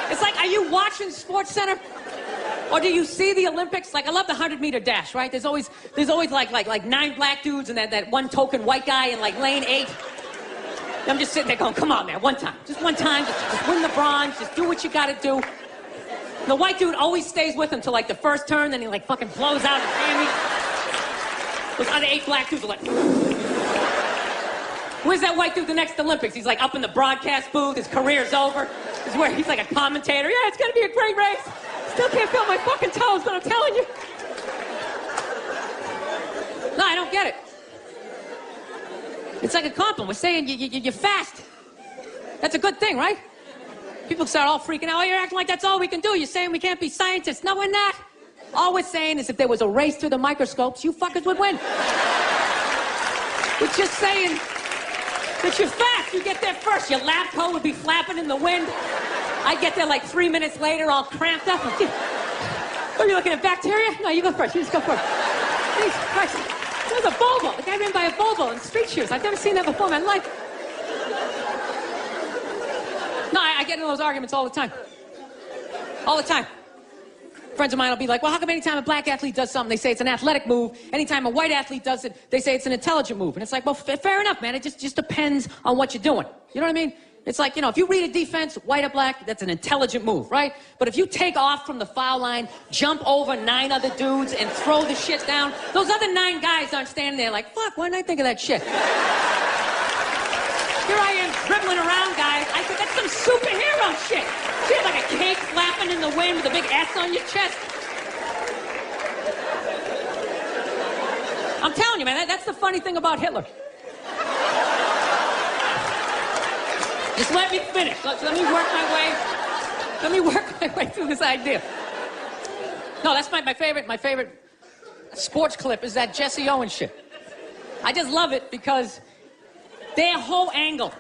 It's like, are you watching SportsCenter? Or do you see the Olympics? Like, I love the 100-meter dash, right? There's always like 9 black dudes and that one token white guy in like lane 8. I'm just sitting there going, come on, man, one time. Just one time, just win the bronze, just do what you gotta do. The white dude always stays with him till like the first turn, then he like fucking blows out his hammy. Those other 8 black dudes are like, where's that white dude the next Olympics? He's like up in the broadcast booth, his career's over. This is where he's like a commentator. Yeah, it's gonna be a great race. Still can't feel my fucking toes, but I'm telling you. No, I don't get it. It's like a compliment. We're saying you're fast. That's a good thing, right? People start all freaking out. Oh, you're acting like that's all we can do. You're saying we can't be scientists. No, we're not. All we're saying is if there was a race through the microscopes, you fuckers would win. We're just saying that you're fast. You get there first. Your lab coat would be flapping in the wind. I get there like 3 minutes later, all cramped up. Are you looking at bacteria? No, you go first. You just go first. Jesus Christ. There's a Volvo. The guy ran by a Volvo in street shoes. I've never seen that before in my life. No, I get into those arguments all the time. All the time. Friends of mine will be like, well, how come anytime a black athlete does something, they say it's an athletic move. Anytime a white athlete does it, they say it's an intelligent move. And it's like, well, fair enough, man. It just depends on what you're doing. You know what I mean? It's like, if you read a defense, white or black, that's an intelligent move, right? But if you take off from the foul line, jump over 9 other dudes, and throw the shit down, those other 9 guys aren't standing there like, fuck, why didn't I think of that shit? Here I am dribbling around, guys. I said, that's some superhero shit. You have like a cake flapping in the wind with a big S on your chest. I'm telling you, man, that's the funny thing about Hitler. Just let me finish. Let me work my way through this idea. No, that's my favorite sports clip is that Jesse Owens shit. I just love it because their whole angle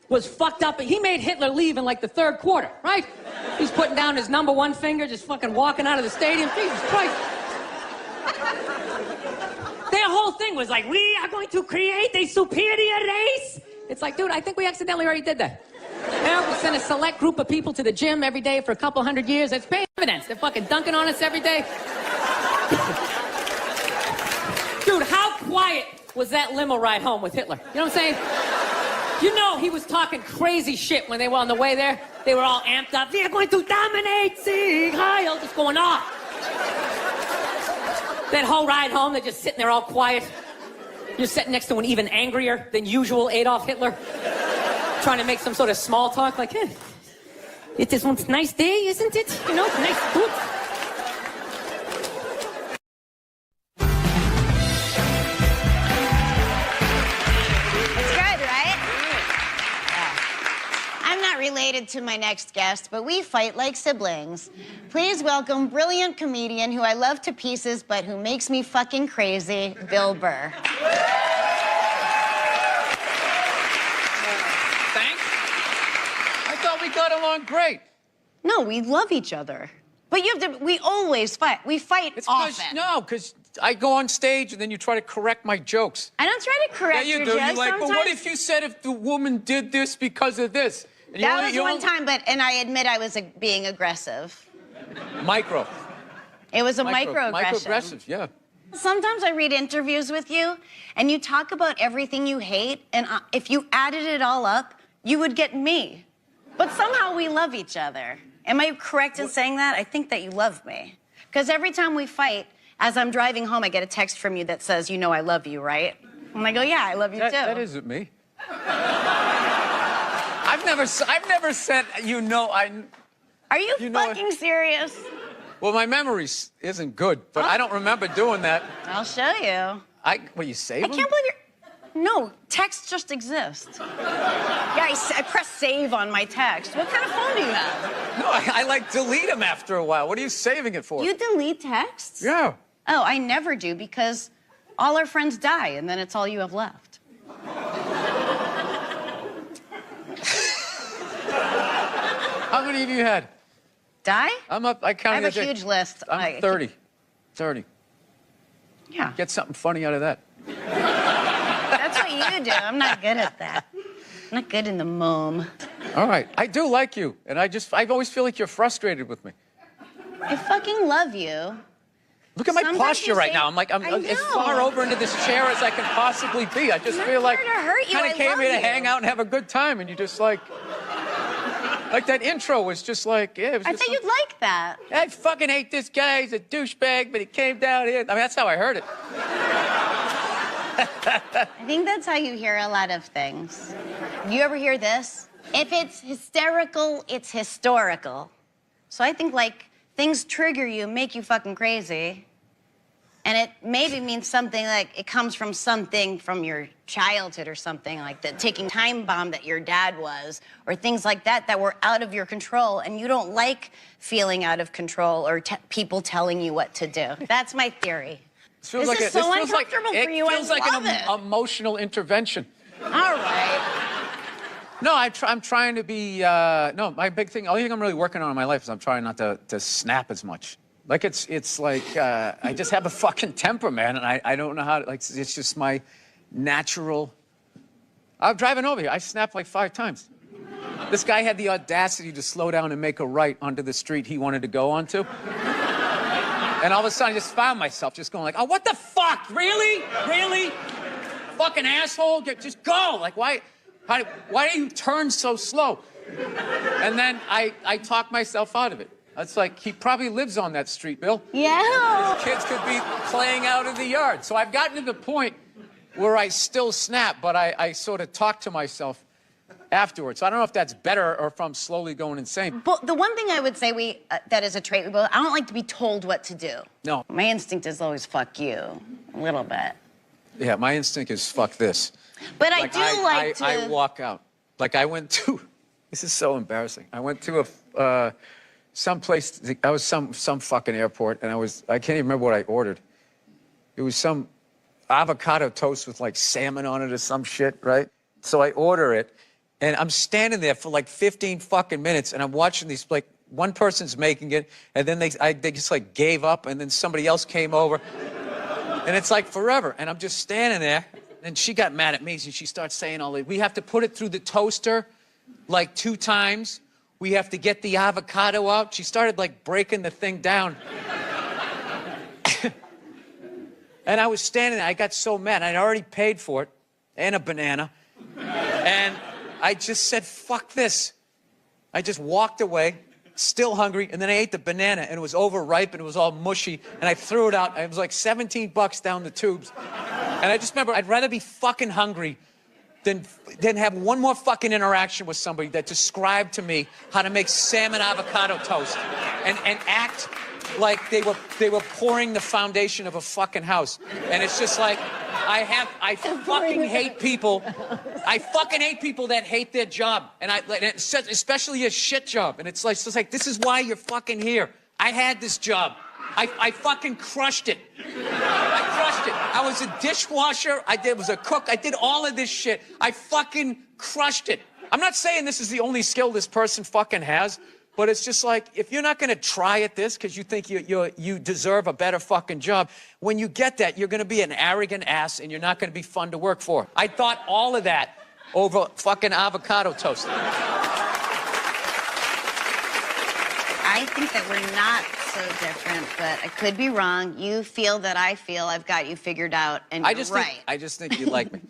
was fucked up. He made Hitler leave in like the 3rd quarter, right? He's putting down his number 1 finger, just fucking walking out of the stadium. Jesus Christ. Their whole thing was like, we are going to create a superior race. It's like, dude, I think we accidentally already did that. We send a select group of people to the gym every day for a couple 100 years. It's paying dividends. They're fucking dunking on us every day. quiet was that limo ride home with Hitler? You know what I'm saying? You know he was talking crazy shit when they were on the way there. They were all amped up. We are going to dominate Sieg Heil. Just going off. That whole ride home, they're just sitting there all quiet. You're sitting next to an even angrier than usual Adolf Hitler, trying to make some sort of small talk, like, hey, it is one nice day, isn't it? You know, nice, good. It's good, right? Yeah. I'm not related to my next guest, but we fight like siblings. Please welcome brilliant comedian who I love to pieces, but who makes me fucking crazy, Bill Burr. Thanks. I thought we got along great. No, we love each other. But you have to, we always fight. We fight often. Because I go on stage and then you try to correct my jokes. I don't try to correct Yeah, you your do. jokes You're like, but what sometimes. if you said if the woman did this because of this? And you That only- was you one only- time, and I admit I was being aggressive. Micro. It was a microaggression. Microaggressive, yeah. Sometimes I read interviews with you, and you talk about everything you hate, and if you added it all up, you would get me. But somehow we love each other. Am I correct in saying that? I think that you love me. Because every time we fight, as I'm driving home, I get a text from you that says, you know I love you, right? And I go, yeah, I love you too. That isn't me. I've never said, you know, Are you, You know fucking serious? well, my memory isn't good, but I don't remember doing that. I'll show you. What, you save I them? can't believe you're... No, text just exists. Yeah, I press save on my text. What kind of phone do you have? No, I like delete them after a while. What are you saving it for? You delete texts? Yeah. Oh, I never do because all our friends die and then it's all you have left. How many of you had? Die? I'm up. I I counted. have a huge list. I'm 30. 30. Yeah, Get something funny out of that. that's what you do. I'm not good at that. I'm not good in the mom. All right. I do like you, and I always feel like you're frustrated with me. I fucking love you. Look at my Sometimes posture you right say- now. I'm I as know. far over into this chair as I can possibly be. I just I'm feel not like trying to hurt you. kind I of came love here to you. hang out and have a good time, and you just like that intro was just like, yeah. It was I just thought you'd like that. I fucking hate this guy. He's a douchebag, but he came down here. I mean, that's how I heard it. I think that's how you hear a lot of things. You ever hear this? If it's hysterical, it's historical. So I think, like, things trigger you, make you fucking crazy. And it maybe means something like it comes from something from your childhood or something, like the ticking time bomb that your dad was, or things like that that were out of your control, and you don't like feeling out of control or people telling you what to do. That's my theory. This feels This is so feels uncomfortable for you. It feels I like love an it. emotional intervention. All right. No, I'm trying to be. No, my big thing. The only thing I'm really working on in my life is I'm trying not to snap as much. Like it's like I just have a fucking temper, man, and I don't know how to, like, it's just my natural. I'm driving over here. I snapped like 5 times. This guy had the audacity to slow down and make a right onto the street he wanted to go onto. And all of a sudden, I just found myself just going like, oh, what the fuck? Really? Really? Fucking asshole? Just go. Like, why do you turn so slow? And then I talk myself out of it. It's like, he probably lives on that street, Bill. Yeah. Kids could be playing out in the yard. So I've gotten to the point where I still snap, but I sort of talk to myself afterwards. So I don't know if that's better or if I'm slowly going insane. But the one thing I would say that is a trait we both, I don't like to be told what to do. No. My instinct is always fuck you, a little bit. Yeah, my instinct is fuck this. But Like, I do like to... I walk out. Like, I went to, this is so embarrassing. I went to some place, I was some fucking airport, and I can't even remember what I ordered. It was some avocado toast with like salmon on it or some shit, right? So I order it, and I'm standing there for like 15 fucking minutes, and I'm watching these, like, one person's making it, and then they just like gave up, and then somebody else came over, and it's like forever, and I'm just standing there, and she got mad at me, and she starts saying all that. We have to put it through the toaster like 2 times. We have to get the avocado out. She started like breaking the thing down. And I was standing there. I got so mad. I'd already paid for it and a banana. And I just said, fuck this. I just walked away, still hungry, and then I ate the banana, and it was overripe, and it was all mushy, and I threw it out. It was like $17 down the tubes. And I just remember, I'd rather be fucking hungry than have one more fucking interaction with somebody that described to me how to make salmon avocado toast and act like they were pouring the foundation of a fucking house. And it's just like, I fucking hate people. I fucking hate people that hate their job. And especially a shit job. And it's like, this is why you're fucking here. I had this job. I fucking crushed it. I crushed it. I was a dishwasher. Was a cook. I did all of this shit. I fucking crushed it. I'm not saying this is the only skill this person fucking has, but it's just like, if you're not going to try at this because you think you deserve a better fucking job, when you get that, you're going to be an arrogant ass and you're not going to be fun to work for. I thought all of that over fucking avocado toast. I think that we're not so different, but I could be wrong. You feel that I feel I've got you figured out, and you're right. I just think you like me.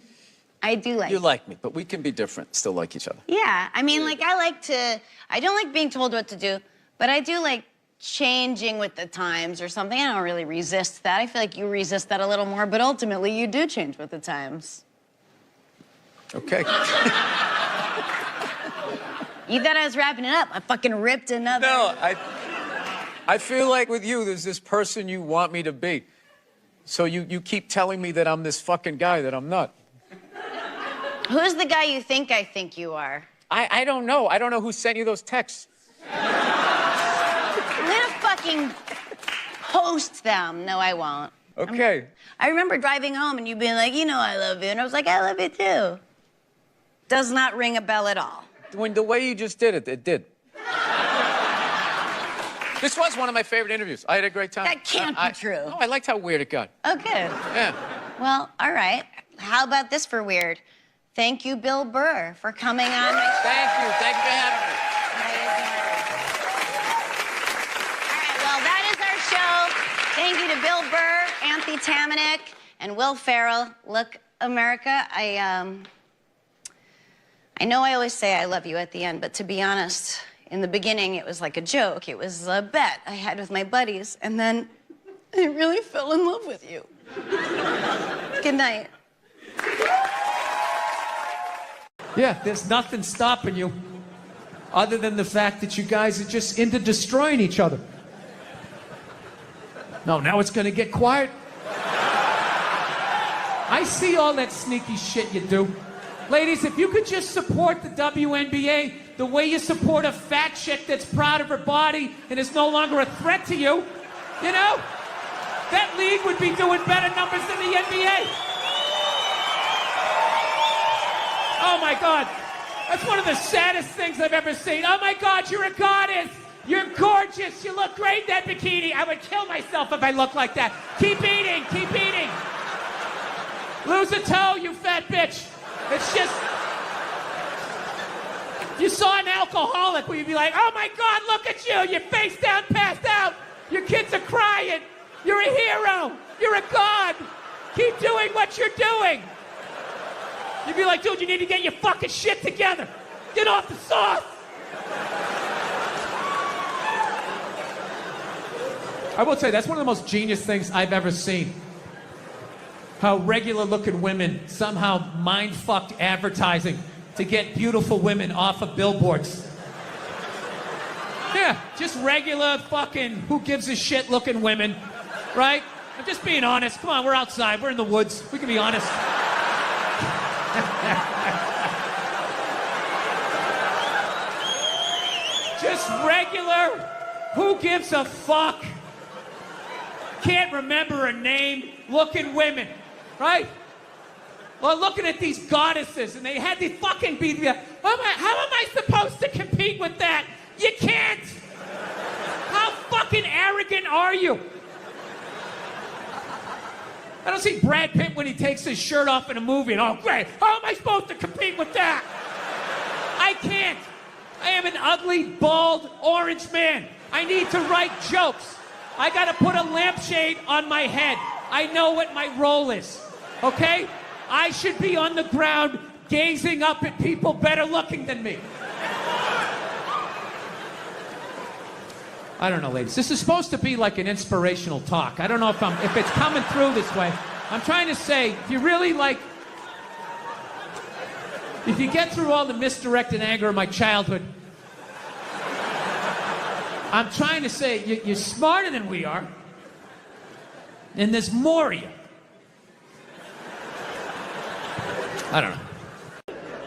I do like you. Like me, but we can be different, still like each other. Yeah, I mean, like, I don't like being told what to do, but I do like changing with the times or something. I don't really resist that. I feel like you resist that a little more, but ultimately you do change with the times. Okay. You thought I was wrapping it up. I fucking ripped another. No, I feel like with you, there's this person you want me to be. So you keep telling me that I'm this fucking guy that I'm not. Who's the guy you think I think you are? I don't know. I don't know who sent you those texts. I'm gonna fucking post them. No, I won't. Okay. I remember driving home and you being like, you know I love you. And I was like, I love you too. Does not ring a bell at all. When the way you just did it, it did. This was one of my favorite interviews. I had a great time. That can't be true. No, I liked how weird it got. Oh, good. Yeah. Well, all right. How about this for weird? Thank you, Bill Burr, for coming on my show. Thank you. Thank you for having me. All right, well, that is our show. Thank you to Bill Burr, Anthony Tamanek, and Will Ferrell. Look, America, I know I always say I love you at the end, but to be honest, in the beginning, it was like a joke. It was a bet I had with my buddies, and then I really fell in love with you. Good night. Yeah, there's nothing stopping you other than the fact that you guys are just into destroying each other. No, now it's gonna get quiet. I see all that sneaky shit you do. Ladies, if you could just support the WNBA the way you support a fat chick that's proud of her body and is no longer a threat to you, you know, that league would be doing better numbers than the NBA. Oh my God, that's one of the saddest things I've ever seen. Oh my God, you're a goddess. You're gorgeous. You look great in that bikini. I would kill myself if I looked like that. Keep eating, keep eating. Lose a toe, you fat bitch. It's just, if you saw an alcoholic, would you be like, oh my God, look at you. You're face down, passed out. Your kids are crying. You're a hero. You're a god. Keep doing what you're doing. You'd be like, dude, you need to get your fucking shit together. Get off the sauce. I will tell you, that's one of the most genius things I've ever seen. How regular-looking women somehow mind-fucked advertising to get beautiful women off of billboards. Yeah, just regular fucking who-gives-a-shit looking women, right? I'm just being honest. Come on, we're outside. We're in the woods. We can be honest. Just regular, who gives a fuck? Can't remember a name, looking women, right? Well, looking at these goddesses, and they had these fucking be. How am I supposed to compete with that? You can't. How fucking arrogant are you? I don't see Brad Pitt when he takes his shirt off in a movie and, oh, great, how am I supposed to compete with that? I can't. I am an ugly, bald, orange man. I need to write jokes. I gotta put a lampshade on my head. I know what my role is, okay? I should be on the ground gazing up at people better looking than me. I don't know, ladies. This is supposed to be like an inspirational talk. I don't know if it's coming through this way. I'm trying to say, if you really if you get through all the misdirected anger of my childhood, I'm trying to say you're smarter than we are, and there's more of you. I don't know.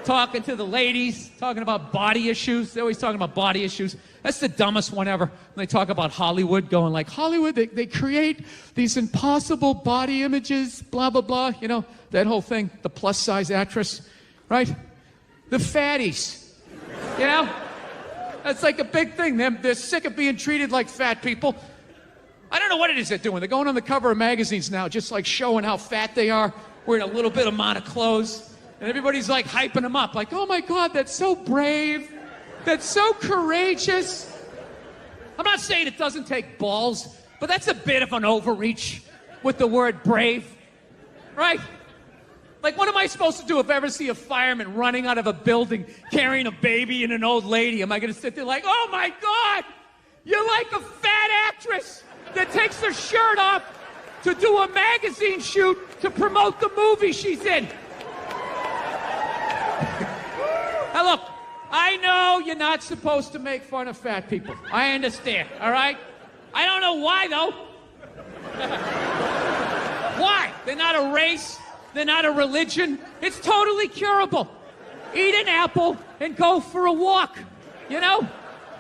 Talking to the ladies, talking about body issues. They're always talking about body issues. That's the dumbest one ever. When they talk about Hollywood, going like, Hollywood, they create these impossible body images, blah, blah, blah. You know, that whole thing, the plus-size actress, right? The fatties, you know? That's like a big thing. They're sick of being treated like fat people. I don't know what it is they're doing. They're going on the cover of magazines now, just like showing how fat they are, wearing a little bit amount of clothes. And everybody's like hyping them up, like, oh my God, that's so brave. That's so courageous. I'm not saying it doesn't take balls, but that's a bit of an overreach with the word brave, right? Like, what am I supposed to do if I ever see a fireman running out of a building carrying a baby and an old lady? Am I going to sit there like, oh my God, you're like a fat actress that takes her shirt off to do a magazine shoot to promote the movie she's in? Now look, I know you're not supposed to make fun of fat people. I understand, all right? I don't know why, though. Why? They're not a race. They're not a religion. It's totally curable. Eat an apple and go for a walk, you know?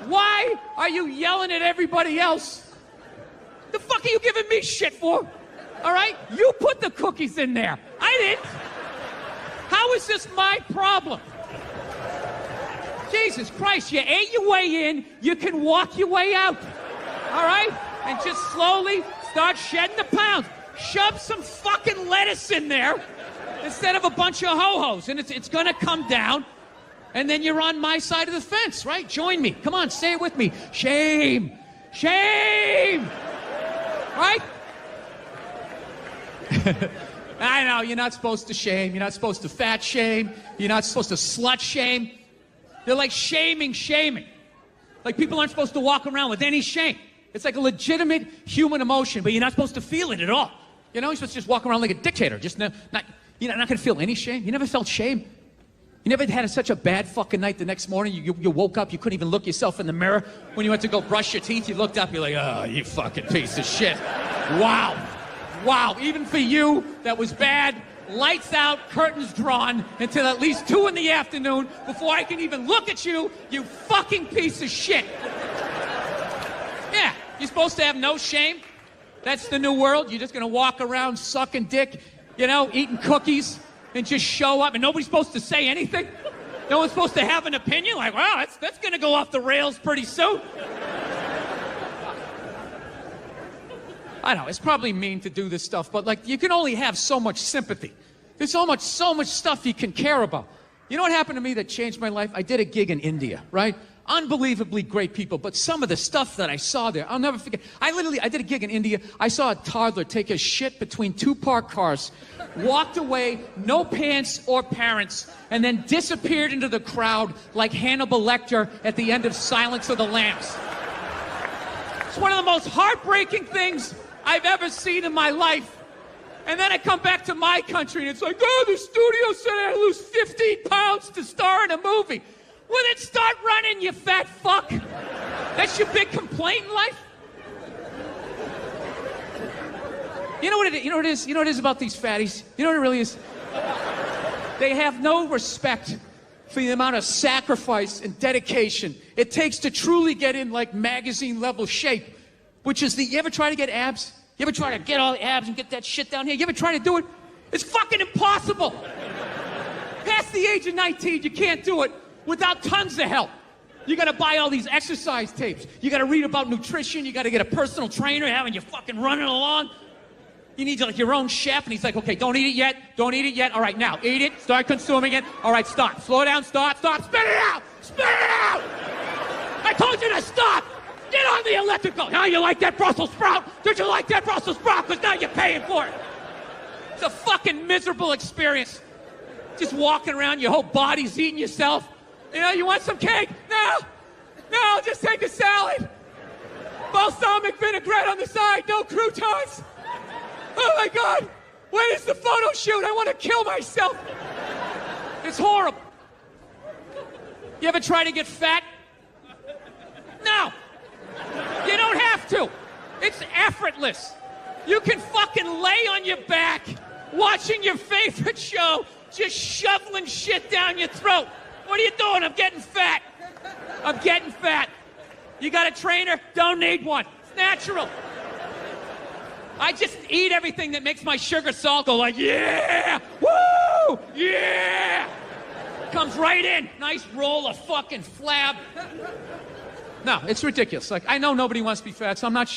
Why are you yelling at everybody else? The fuck are you giving me shit for? All right? You put the cookies in there. I didn't. How is this my problem? Jesus Christ, you ate your way in, you can walk your way out. All right? And just slowly start shedding the pounds. Shove some fucking lettuce in there instead of a bunch of ho-hos, and it's gonna come down, and then you're on my side of the fence, right? Join me. Come on, say it with me. Shame. Shame. Right? I know, you're not supposed to shame. You're not supposed to fat shame. You're not supposed to slut shame. They're like shaming. Like people aren't supposed to walk around with any shame. It's like a legitimate human emotion, but you're not supposed to feel it at all. You know, you're supposed to just walk around like a dictator. Just you're not going to feel any shame. You never felt shame. You never had such a bad fucking night the next morning. You woke up, you couldn't even look yourself in the mirror. When you went to go brush your teeth, you looked up, you're like, oh, you fucking piece of shit. Wow. Wow, even for you, that was bad. Lights out, curtains drawn until at least 2 in the afternoon before I can even look at you, you fucking piece of shit. Yeah, you're supposed to have no shame. That's the new world. You're just gonna walk around sucking dick, you know, eating cookies, and just show up, and nobody's supposed to say anything. No one's supposed to have an opinion. Like, wow, that's gonna go off the rails pretty soon. I know, it's probably mean to do this stuff, but like, you can only have so much sympathy. There's so much stuff you can care about. You know what happened to me that changed my life? I did a gig in India, right? Unbelievably great people, but some of the stuff that I saw there, I'll never forget. I did a gig in India. I saw a toddler take a shit between 2 parked cars, walked away, no pants or parents, and then disappeared into the crowd like Hannibal Lecter at the end of Silence of the Lambs. It's one of the most heartbreaking things I've ever seen in my life. And then I come back to my country and it's like, oh, the studio said I had to lose 15 pounds to star in a movie. Well, then start running, you fat fuck. That's your big complaint in life? You know what it is? You know what it is about these fatties? You know what it really is? They have no respect for the amount of sacrifice and dedication it takes to truly get in like magazine level shape. Which is you ever try to get abs? You ever try to get all the abs and get that shit down here? You ever try to do it? It's fucking impossible. Past the age of 19, you can't do it without tons of help. You gotta buy all these exercise tapes. You gotta read about nutrition. You gotta get a personal trainer having you fucking running along. You need like your own chef, and he's like, okay, don't eat it yet. Don't eat it yet. All right, now, eat it. Start consuming it. All right, stop. Slow down, stop. Spit it out. Spit it out. I told you to stop. Get on the elliptical. Now you like that Brussels sprout? Did you like that Brussels sprout? Because now you're paying for it. It's a fucking miserable experience. Just walking around, your whole body's eating yourself. You know, you want some cake? No, just take a salad. Balsamic vinaigrette on the side, no croutons. Oh my God, when is the photo shoot? I want to kill myself. It's horrible. You ever try to get fat? No, you don't have to. It's effortless. You can fucking lay on your back, watching your favorite show, just shoveling shit down your throat. What are you doing? I'm getting fat. I'm getting fat. You got a trainer? Don't need one. It's natural. I just eat everything that makes my sugar salt go like, yeah, woo, yeah. Comes right in. Nice roll of fucking flab. No, it's ridiculous. Like, I know nobody wants to be fat, so I'm not